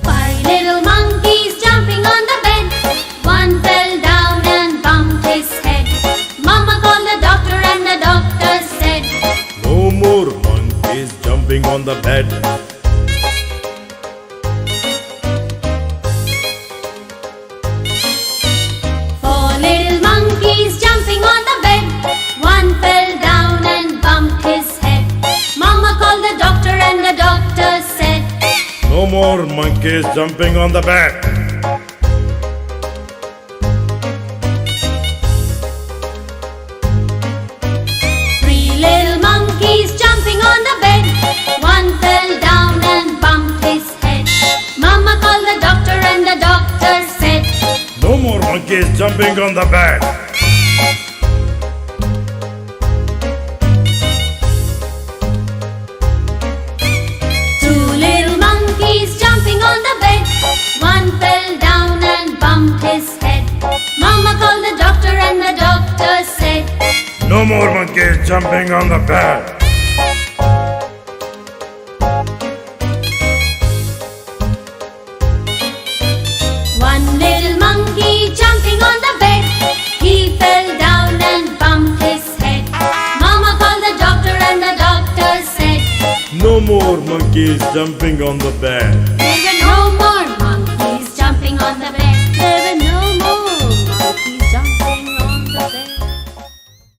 Five little monkeys jumping on the bed. One fell down and bumped his head. Mama called the doctor and the doctor said, No more monkeys jumping on the bed. Four little monkeys jumping on the bed. One fell down and bumped his head. Mama called the doctor and the doctor said, No more monkeys jumping on the bed. Three little monkeys jumping on the bed. One fell down and bumped his head. Mama called the doctor and the doctor said, No more monkeys jumping on the bed. Two little monkeys jumping on the bed. One fell down and bumped his head. Mama called the doctor and the doctor said, No more monkeys jumping on the bed. One little monkey jumping on the bed. He fell down and bumped his head. Mama called the doctor and the doctor said, No more monkeys jumping on the bed.